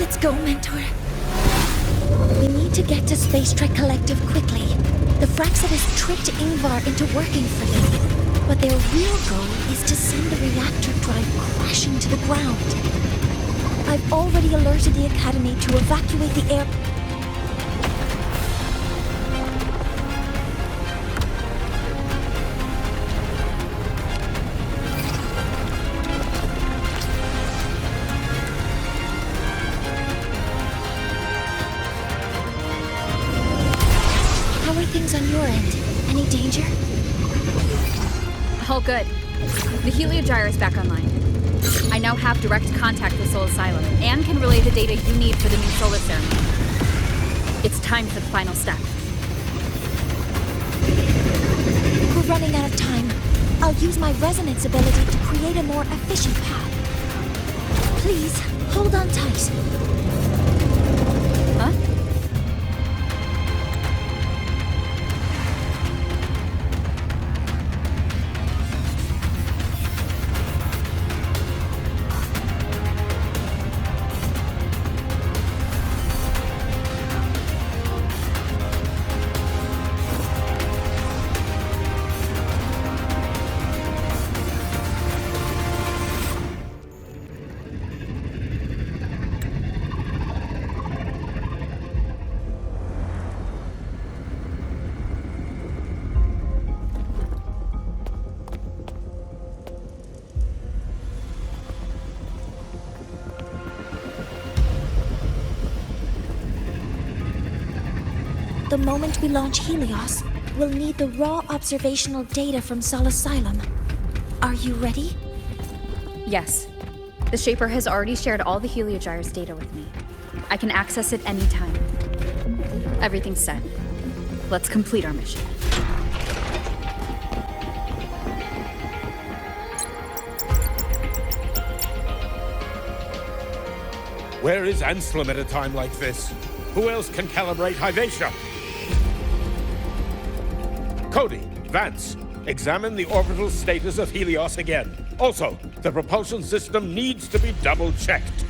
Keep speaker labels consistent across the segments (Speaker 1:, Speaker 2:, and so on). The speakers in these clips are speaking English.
Speaker 1: Let's go, Mentor. We need to get to Space Trek Collective quickly. The Fraxidus tricked Ingvar into working for them, but their real goal is to send the reactor drive crashing to the ground. I've already alerted the Academy to evacuate the air... Things on your end. Any danger?
Speaker 2: All good. The Heliogyre is back online. I now have direct contact with Soul Asylum and can relay the data you need for the new solar ceremony. It's time for the final step.
Speaker 1: We're running out of time. I'll use my resonance ability to create a more efficient path. Please, hold on tight.
Speaker 2: Huh?
Speaker 1: The moment we launch Helios, we'll need the raw observational data from Sol Asylum. Are you ready?
Speaker 2: Yes. The Shaper has already shared all the Heliogyre's data with me. I can access it anytime. Everything's set. Let's complete our mission.
Speaker 3: Where is Anselm at a time like this? Who else can calibrate Hyvatia? Cody, Vance, examine the orbital status of Helios again. Also, the propulsion system needs to be double-checked.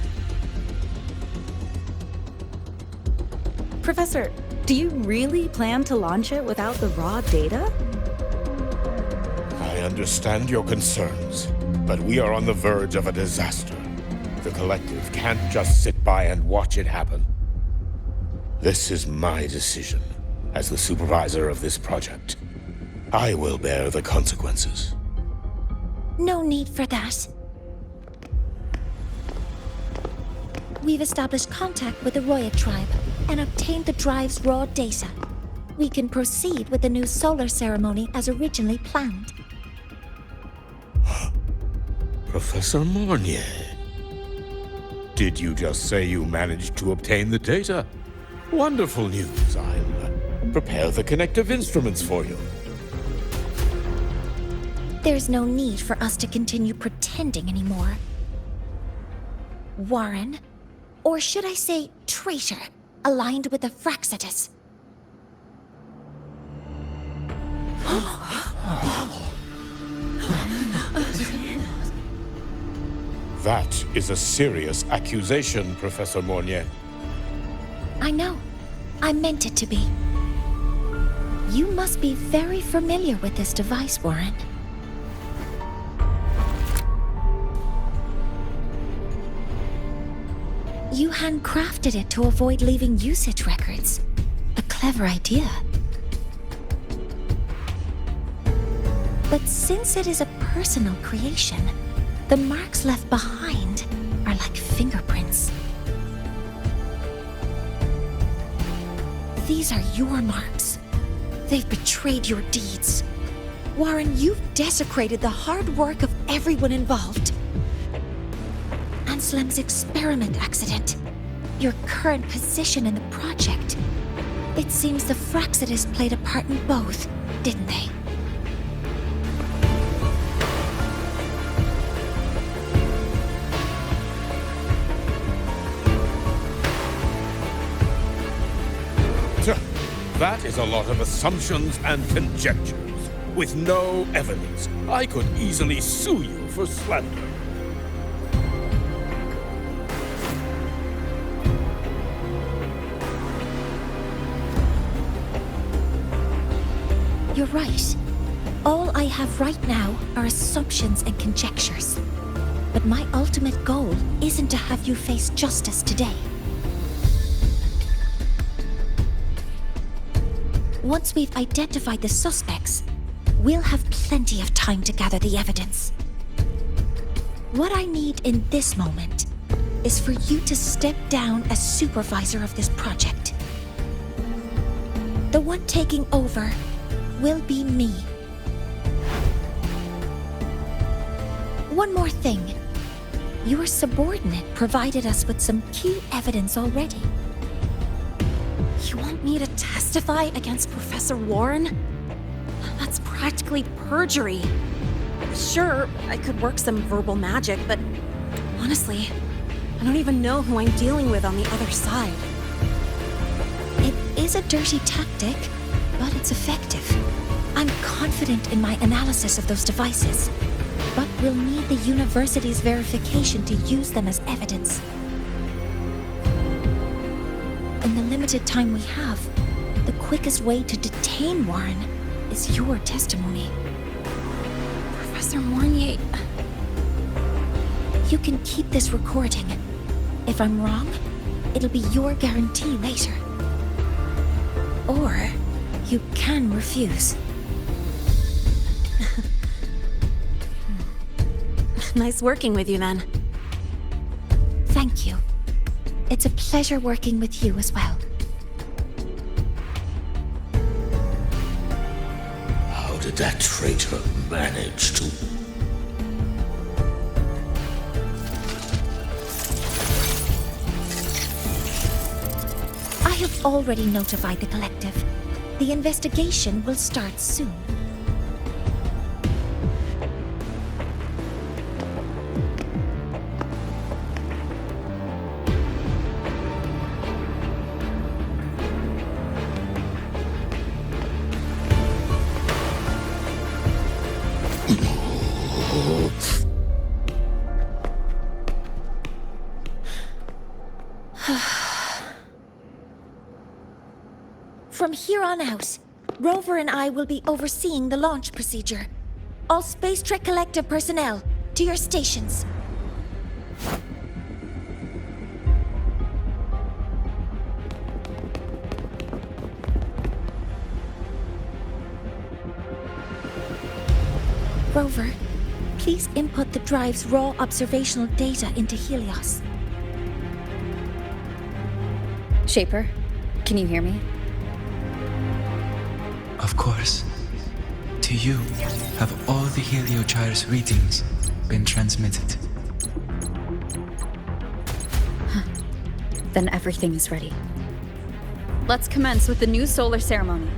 Speaker 4: Professor, do you really plan to launch it without the raw data?
Speaker 3: I understand your concerns, but we are on the verge of a disaster. The Collective can't just sit by and watch it happen. This is my decision, as the supervisor of this project. I will bear the consequences.
Speaker 1: No need for that. We've established contact with the Roi tribe and obtained the drive's raw data. We can proceed with the new solar ceremony as originally planned.
Speaker 3: Professor Mornier, did you just say you managed to obtain the data? Wonderful news. I'll prepare the connective instruments for you.
Speaker 1: There's no need for us to continue pretending anymore. Warren, or should I say traitor, aligned with the Fraxidus.
Speaker 3: That is a serious accusation, Professor Mornier.
Speaker 1: I know. I meant it to be. You must be very familiar with this device, Warren. You handcrafted it to avoid leaving usage records. A clever idea. But since it is a personal creation, the marks left behind are like fingerprints. These are your marks. They've betrayed your deeds. Warren, you've desecrated the hard work of everyone involved. Anselm's experiment accident, your current position in the project. It seems the Fraxidus played a part in both, didn't they?
Speaker 3: That is a lot of assumptions and conjectures, with no evidence. I could easily sue you for slander.
Speaker 1: You're right. All I have right now are assumptions and conjectures. But my ultimate goal isn't to have you face justice today. Once we've identified the suspects, we'll have plenty of time to gather the evidence. What I need in this moment is for you to step down as supervisor of this project. The one taking over will be me. One more thing. Your subordinate provided us with some key evidence already.
Speaker 4: You want me to testify against Professor Warren? That's practically perjury. Sure, I could work some verbal magic, but honestly, I don't even know who I'm dealing with on the other side.
Speaker 1: It is a dirty tactic, but it's effective. I'm confident in my analysis of those devices, but we'll need the university's verification to use them as evidence. In the limited time we have, the quickest way to detain Warren is your testimony.
Speaker 4: Professor Mornier...
Speaker 1: You can keep this recording. If I'm wrong, it'll be your guarantee later. Or you can refuse.
Speaker 4: Nice working with you then.
Speaker 1: Thank you. It's a pleasure working with you as well.
Speaker 3: How did that traitor manage to...
Speaker 1: I have already notified the collective. The investigation will start soon. From here on out, Rover and I will be overseeing the launch procedure. All Space Trek Collective personnel, to your stations. Rover, please input the drive's raw observational data into Helios.
Speaker 2: Shaper, can you hear me?
Speaker 5: Of course. To you, have all the heliogyre's readings been transmitted?
Speaker 2: Then everything is ready. Let's commence with the new solar ceremony.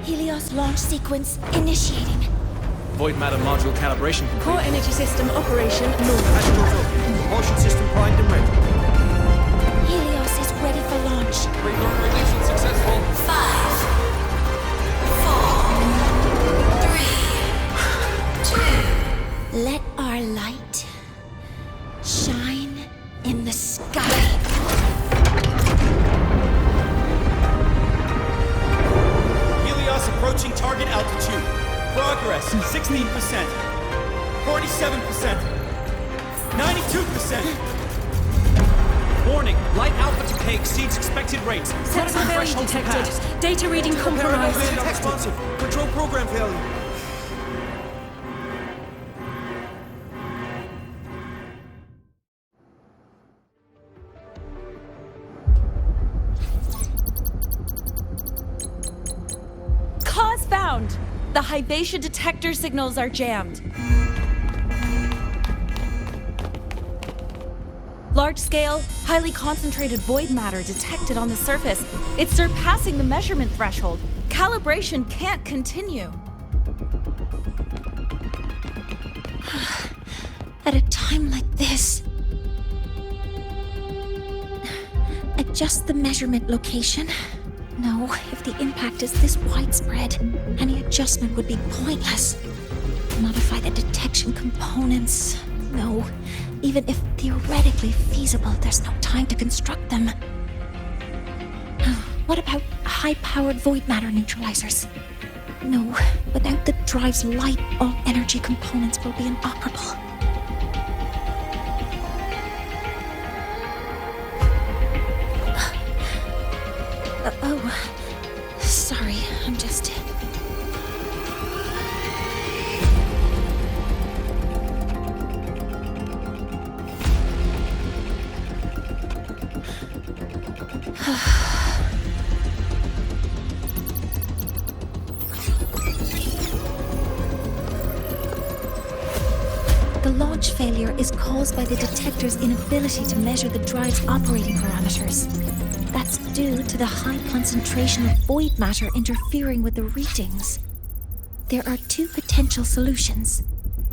Speaker 1: Helios launch sequence initiating.
Speaker 6: Void matter module calibration complete.
Speaker 7: Core energy system operation null.
Speaker 6: Astral propulsion system primed and ready.
Speaker 1: Helios is ready for launch.
Speaker 6: Reconfiguration successful.
Speaker 1: 5, 4, 3, 2. Let our light shine in the sky.
Speaker 6: Helios approaching target altitude. Progress 16%. 47%. 92%. Warning, light output decay exceeds expected rates.
Speaker 7: Sensor failure
Speaker 6: Threshold
Speaker 7: detected.
Speaker 6: surpassed.
Speaker 7: Data reading compromised.
Speaker 6: Responsive. Control program failure.
Speaker 7: Cause found! The Hibation detector signals are jammed. Large-scale, highly concentrated void matter detected on the surface. It's surpassing the measurement threshold. Calibration can't continue.
Speaker 1: At a time like this, adjust the measurement location. No, if the impact is this widespread, any adjustment would be pointless. Modify the detection components. No, even if theoretically feasible, there's no time to construct them. What about high-powered void matter neutralizers? No, without the drive's light, all energy components will be inoperable. Sorry, I'm just... The launch failure is caused by the detector's inability to measure the drive's operating parameters. That's due to the high concentration of void matter interfering with the readings. There are two potential solutions.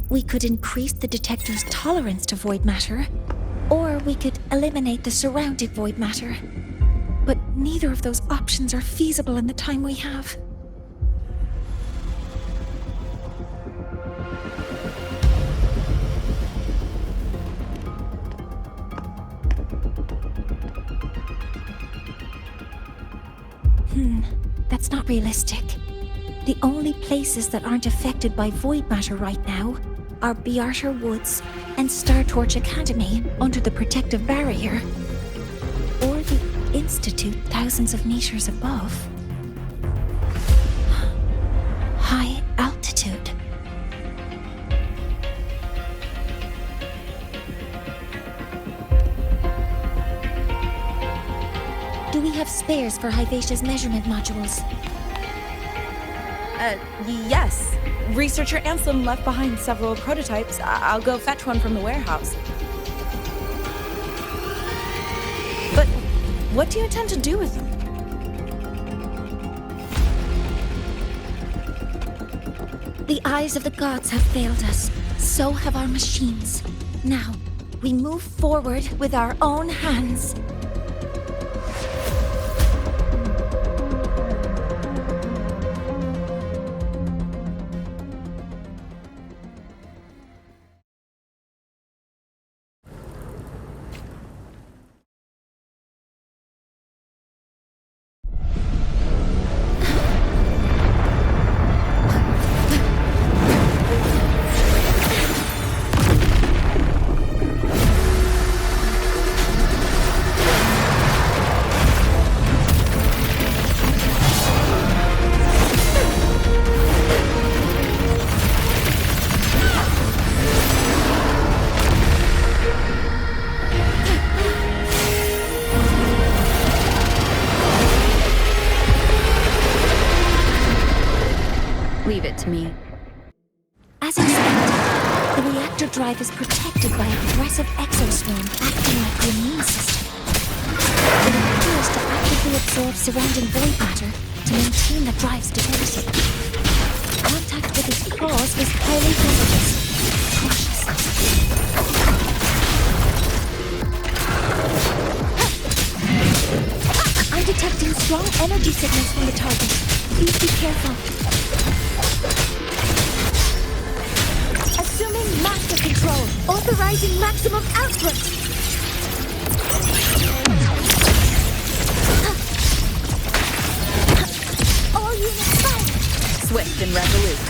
Speaker 1: We could increase the detector's tolerance to void matter, or we could eliminate the surrounding void matter. But neither of those options are feasible in the time we have. That's not realistic. The only places that aren't affected by void matter right now are Bearter Woods and Star Torch Academy under the protective barrier, or the Institute thousands of meters above. High altitude. Do we have spares for Hyvatia's measurement modules?
Speaker 7: Yes. Researcher Anselm left behind several prototypes. I'll go fetch one from the warehouse. But what do you intend to do with them?
Speaker 1: The eyes of the gods have failed us. So have our machines. Now, we move forward with our own hands.
Speaker 2: Leave it to me.
Speaker 1: As expected, the reactor drive is protected by a aggressive exoswarm acting like the immune system. It appears to actively absorb surrounding void matter to maintain the drive's stability. Contact with its claws is highly hazardous. Cautious. I'm detecting strong energy signals from the target. Please be careful. Assuming master control, authorizing maximum output. All units fire.
Speaker 2: Swift and resolute.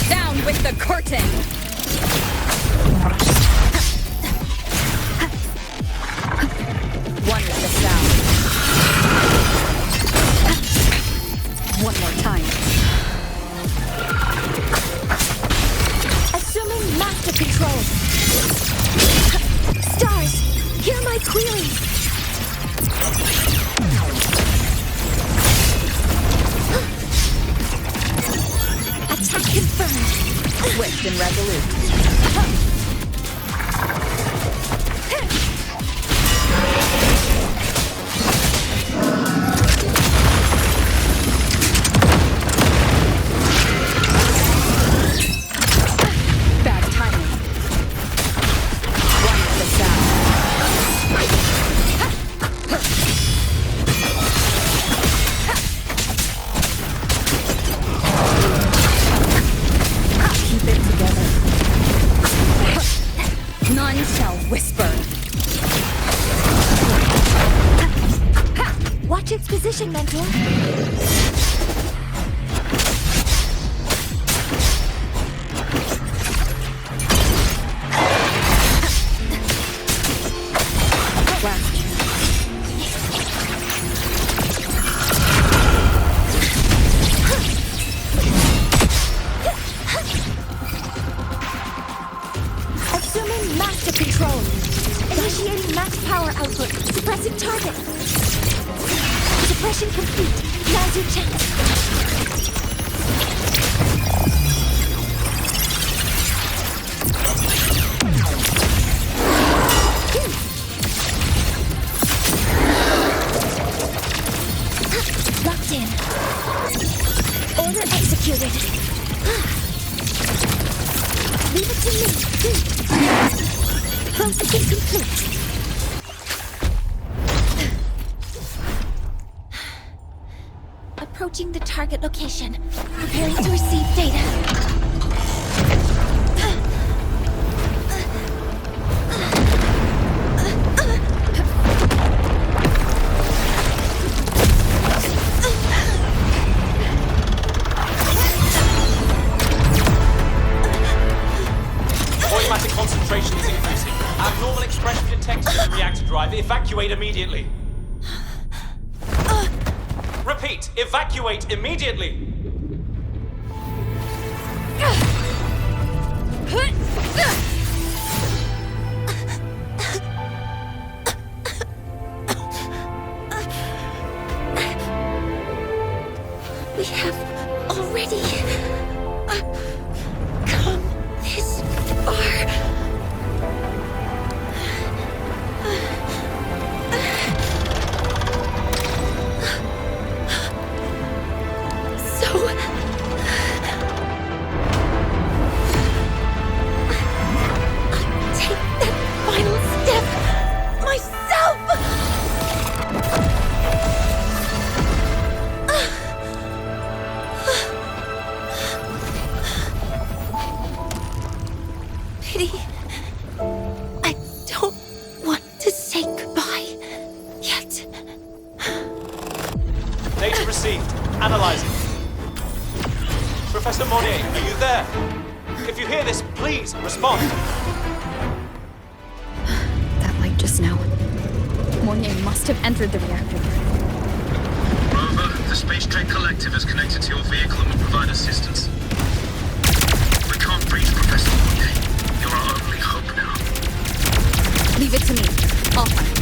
Speaker 2: Down with the curtain! One with the sound. One more time.
Speaker 1: Assuming master control. Stars, hear my queries. Attack confirmed.
Speaker 2: Swift and resolute. Bad timing. One with the sound. Keep it together.
Speaker 1: Mentor. Assuming master control. Initiating max power output. Suppressing target. Suppression complete. Now's your chance. Locked in. Order executed. Leave it to me. Processing complete. Approaching the target location. Preparing to receive data.
Speaker 6: Void matter concentration is increasing. Abnormal expression detected in the reactor drive. Evacuate immediately. Repeat, evacuate immediately.
Speaker 1: We have already come this far. So I'll take that final step myself. Pity. I don't want to say goodbye yet.
Speaker 6: Data received. Analyzing. Professor Monnier, are you there? If you hear this, please respond.
Speaker 2: That light just now. Mornier must have entered the reactor.
Speaker 8: Rover, the Space Trek Collective is connected to your vehicle and will provide assistance. We can't breach Professor Monnier. You're our only hope now.
Speaker 2: Leave it to me. I'll find it.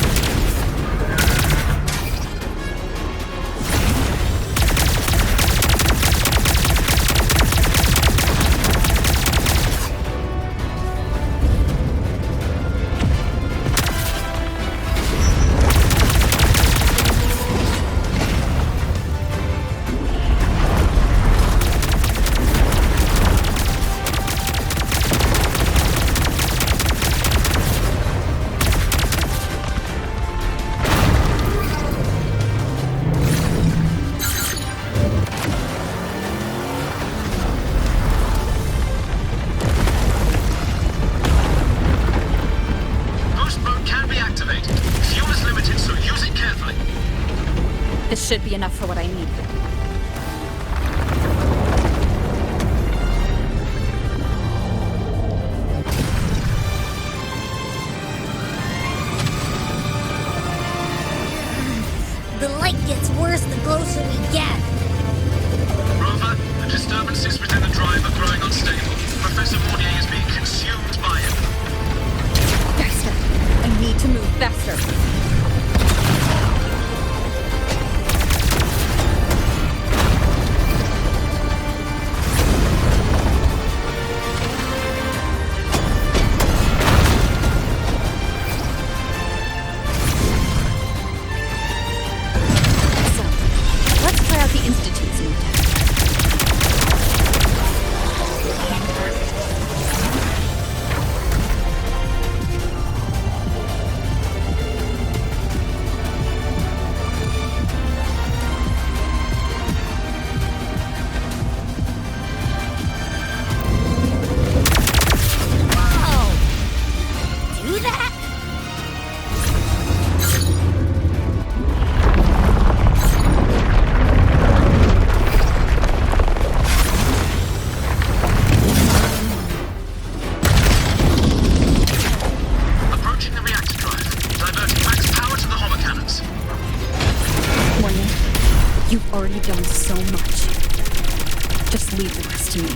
Speaker 2: Just leave the rest to me.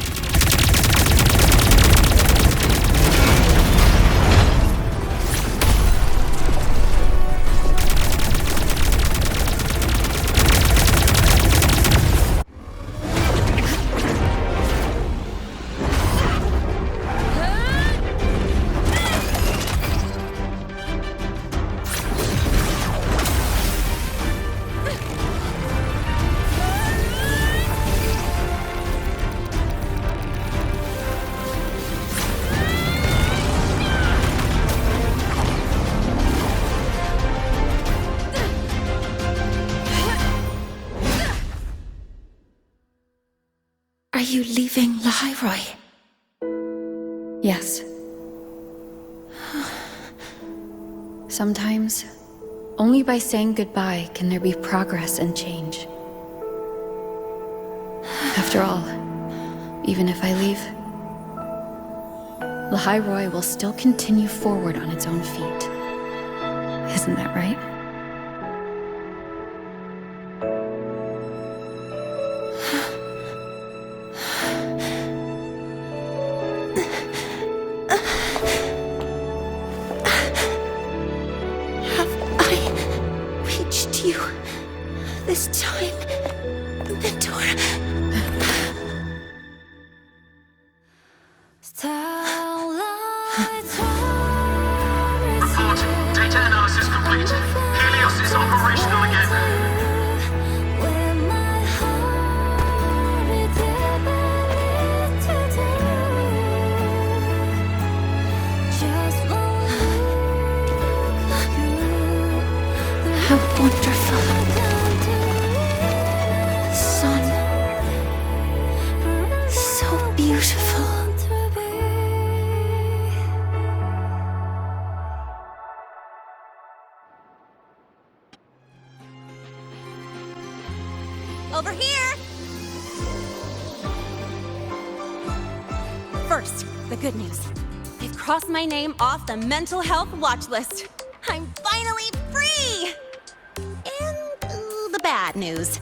Speaker 1: Are you leaving Lahai-Roi?
Speaker 2: Yes. Sometimes, only by saying goodbye can there be progress and change. After all, even if I leave, Lahai-Roi will still continue forward on its own feet. Isn't that right?
Speaker 1: This time, Mentor.
Speaker 8: Report. Data analysis complete. Helios is operational again.
Speaker 1: How wonderful. Sun. So beautiful.
Speaker 4: Over here! First, the good news. They've crossed my name off the mental health watch list. I'm finally free! And the bad news.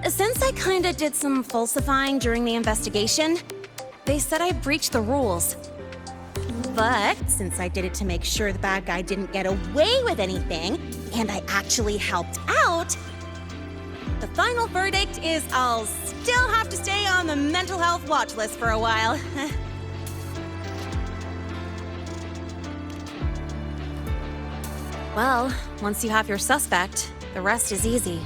Speaker 4: Since I kinda did some falsifying during the investigation, they said I breached the rules. But since I did it to make sure the bad guy didn't get away with anything, and I actually helped out, the final verdict is I'll still have to stay on the mental health watch list for a while. Well, once you have your suspect, the rest is easy.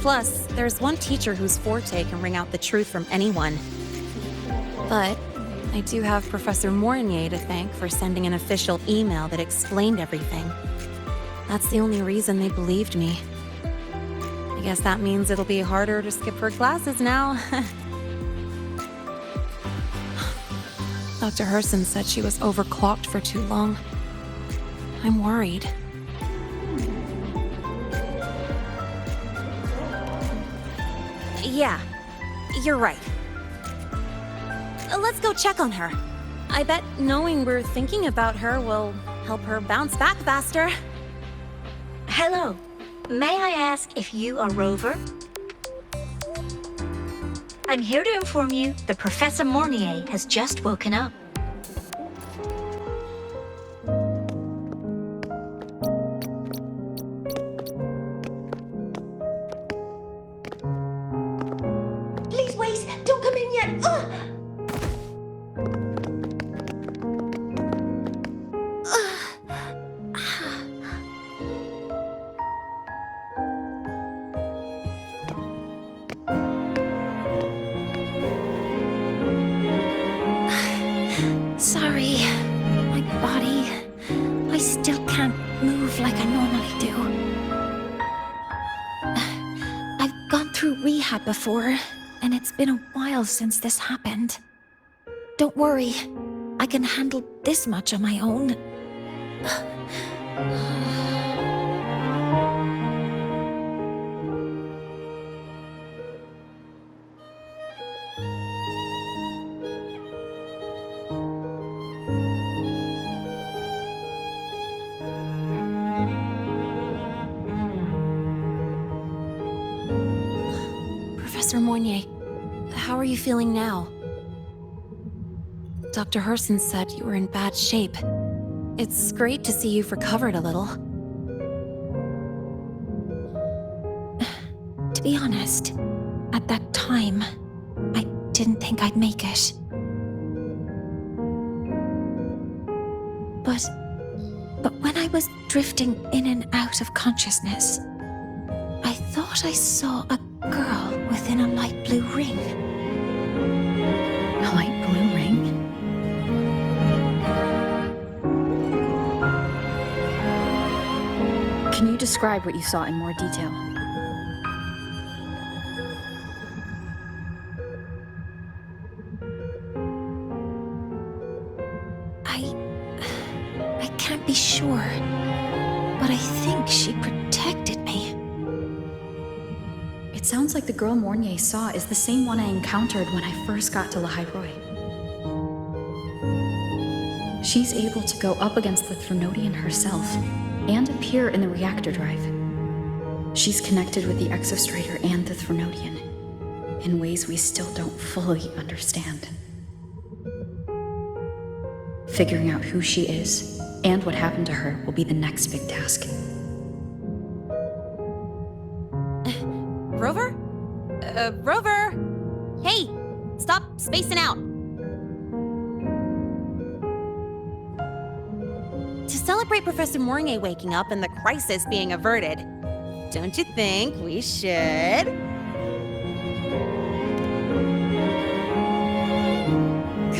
Speaker 4: Plus, there's one teacher whose forte can wring out the truth from anyone. But I do have Professor Mornier to thank for sending an official email that explained everything. That's the only reason they believed me. I guess that means it'll be harder to skip her classes now. Dr. Herson said she was overclocked for too long. I'm worried. Yeah, you're right. Let's go check on her. I bet knowing we're thinking about her will help her bounce back faster.
Speaker 1: Hello. May I ask if you are Rover? I'm here to inform you that Professor Mornier has just woken up. Please wait! Don't come in yet! Sorry, my body. I still can't move like I normally do. I've gone through rehab before, and it's been a while since this happened. Don't worry, I can handle this much on my own. Professor Mornier,
Speaker 4: how are you feeling now? Dr. Herson said you were in bad shape. It's great to see you've recovered a little.
Speaker 1: To be honest, at that time, I didn't think I'd make it. But when I was drifting in and out of consciousness, I thought I saw a girl within a light blue ring.
Speaker 2: A light blue ring? Can you describe what you saw in more detail?
Speaker 1: I can't be sure, but I think she protected me.
Speaker 2: It sounds like the girl Mornier saw is the same one I encountered when I first got to Lahai-Roi. She's able to go up against the Threnodian herself and appear in the reactor drive. She's connected with the Exostrator and the Threnodian in ways we still don't fully understand. Figuring out who she is and what happened to her will be the next big task.
Speaker 4: Rover? Rover! Hey! Stop spacing out! To celebrate Professor Mornier waking up and the crisis being averted, don't you think we should...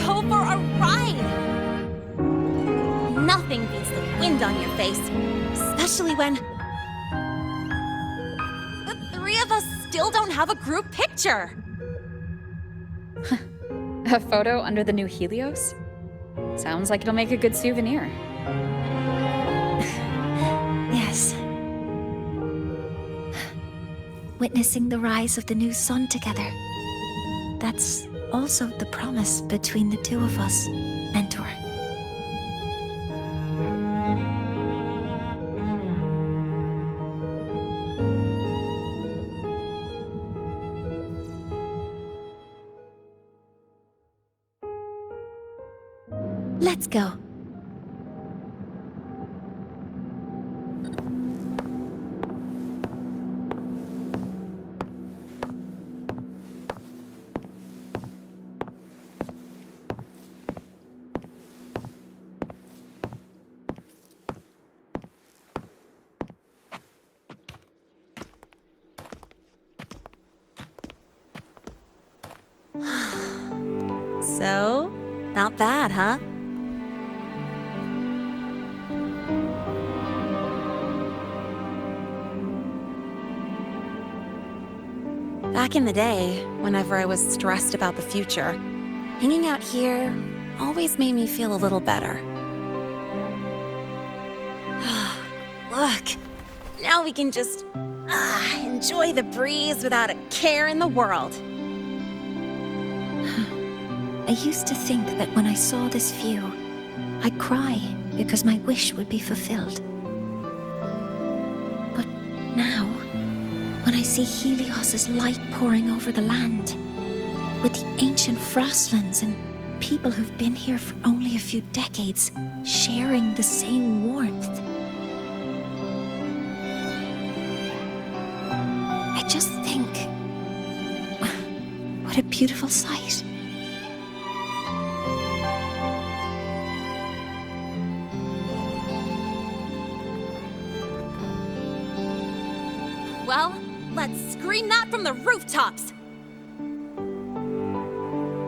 Speaker 4: go for a ride? Nothing beats the wind on your face, especially when... the three of us still don't have a group picture.
Speaker 2: A photo under the new Helios? Sounds like it'll make a good souvenir.
Speaker 1: Yes. Witnessing the rise of the new sun together. That's also the promise between the two of us, Mentor. Let's go.
Speaker 4: So, not bad, huh? Back in the day, whenever I was stressed about the future, hanging out here always made me feel a little better. Look, now we can just enjoy the breeze without a care in the world.
Speaker 1: I used to think that when I saw this view, I'd cry because my wish would be fulfilled. But now, when I see Helios's light pouring over the land, with the ancient frostlands and people who've been here for only a few decades sharing the same warmth, I just think, what a beautiful sight.
Speaker 4: Well, let's scream that from the rooftops!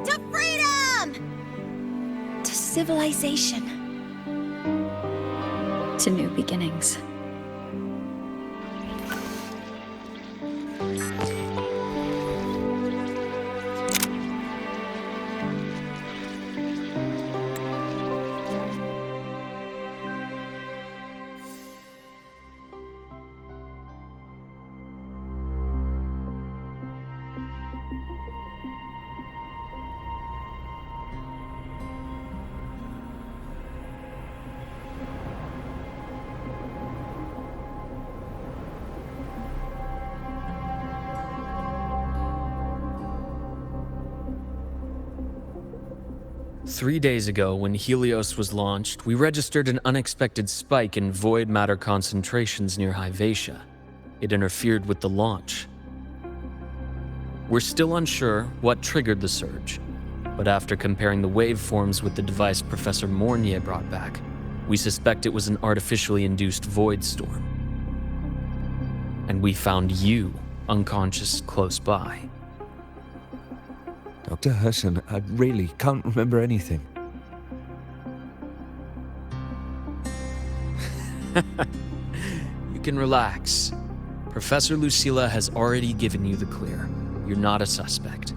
Speaker 4: To freedom!
Speaker 1: To civilization.
Speaker 2: To new beginnings.
Speaker 9: 3 days ago, when Helios was launched, we registered an unexpected spike in void matter concentrations near Hyvatia. It interfered with the launch. We're still unsure what triggered the surge, but after comparing the waveforms with the device Professor Mornier brought back, we suspect it was an artificially induced void storm. And we found you unconscious close by.
Speaker 10: Dr. Herson, I really can't remember anything.
Speaker 9: You can relax. Professor Lucilla has already given you the clear. You're not a suspect.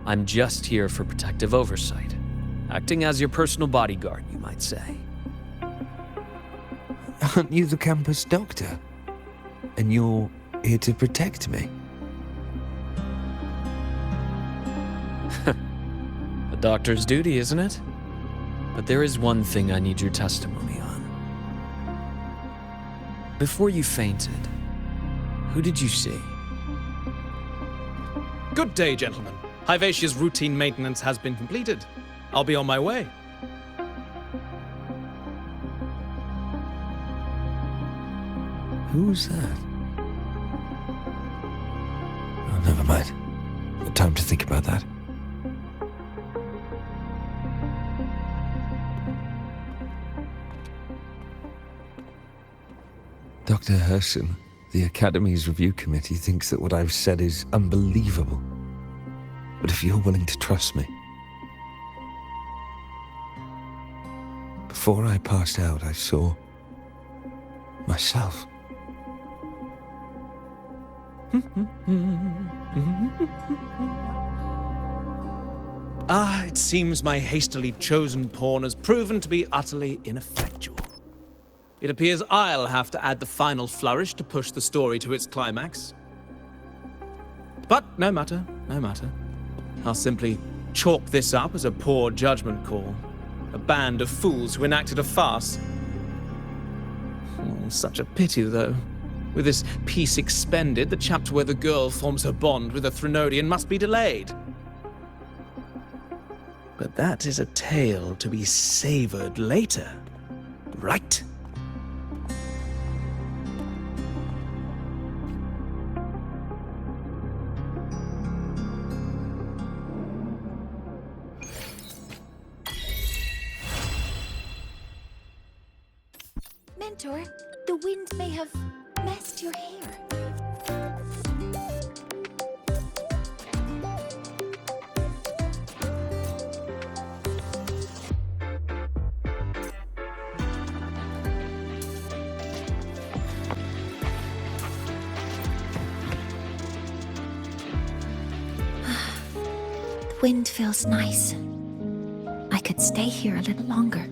Speaker 9: I'm just here for protective oversight, acting as your personal bodyguard, you might say.
Speaker 10: Aren't you the campus doctor? And you're here to protect me?
Speaker 9: A doctor's duty, isn't it? But there is one thing I need your testimony on. Before you fainted, who did you see?
Speaker 11: Good day, gentlemen. Hyvatia's routine maintenance has been completed. I'll be on my way.
Speaker 10: Who's that? Oh, never mind. No time to think about that. Dr. Herson, the Academy's review committee thinks that what I've said is unbelievable. But if you're willing to trust me... Before I passed out, I saw... myself.
Speaker 11: It seems my hastily chosen pawn has proven to be utterly ineffectual. It appears I'll have to add the final flourish to push the story to its climax. But no matter, no matter. I'll simply chalk this up as a poor judgment call. A band of fools who enacted a farce. Oh, such a pity, though. With this piece expended, the chapter where the girl forms her bond with a Threnodian must be delayed. But that is a tale to be savored later, right?
Speaker 1: Mentor, the wind may have messed your hair. The wind feels nice. I could stay here a little longer.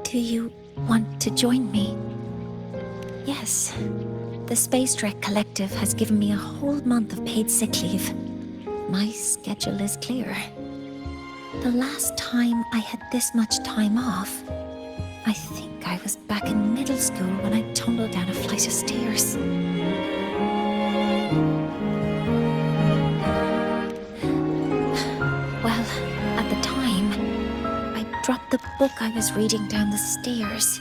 Speaker 1: Do you want to join me? Yes. The Space Trek Collective has given me a whole month of paid sick leave. My schedule is clear. The last time I had this much time off, I think I was back in middle school when I tumbled down a flight of stairs. Well, at the time, I dropped the book I was reading down the stairs.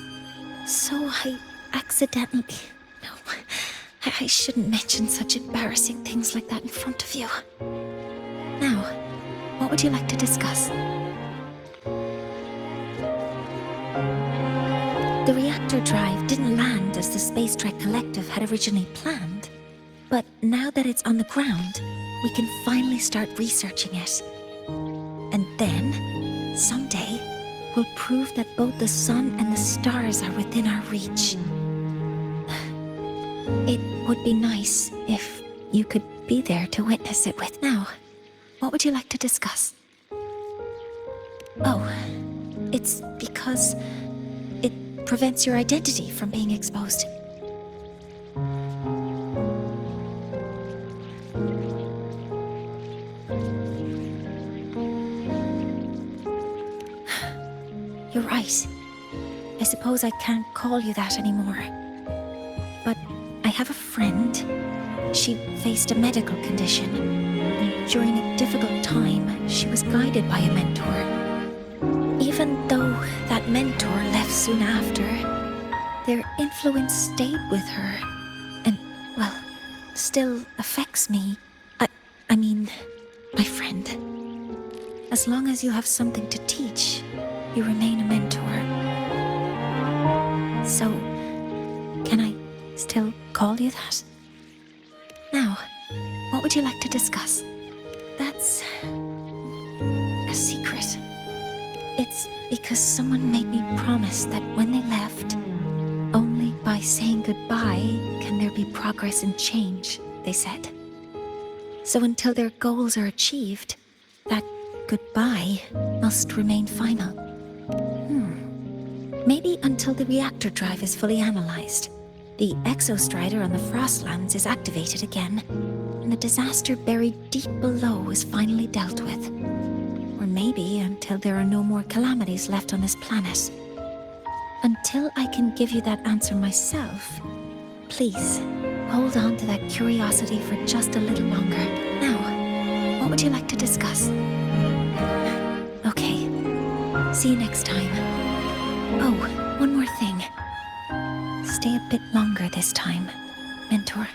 Speaker 1: So I accidentally... No, I shouldn't mention such embarrassing things like that in front of you. Now, what would you like to discuss? The reactor drive didn't land as the Space Trek Collective had originally planned. But now that it's on the ground, we can finally start researching it. And then, someday, we'll prove that both the sun and the stars are within our reach. It would be nice if you could be there to witness it with. Now, what would you like to discuss? Oh, it's because it prevents your identity from being exposed. You're right. I suppose I can't call you that anymore. But I have a friend. She faced a medical condition, and during a difficult time, provided by a mentor. Even though that mentor left soon after, their influence stayed with her and, well, still affects me. I mean, my friend. As long as you have something to teach, you remain a mentor. So, can I still call you that? Now, what would you like to discuss? That's a secret. It's because someone made me promise that when they left, only by saying goodbye can there be progress and change, they said. So until their goals are achieved, that goodbye must remain final. Maybe until the reactor drive is fully analyzed, the exostrider on the Frostlands is activated again, and the disaster buried deep below is finally dealt with. Or maybe until there are no more calamities left on this planet. Until I can give you that answer myself, please, hold on to that curiosity for just a little longer. Now, what would you like to discuss? Okay, see you next time. Oh, one more thing. Stay a bit longer this time, Mentor.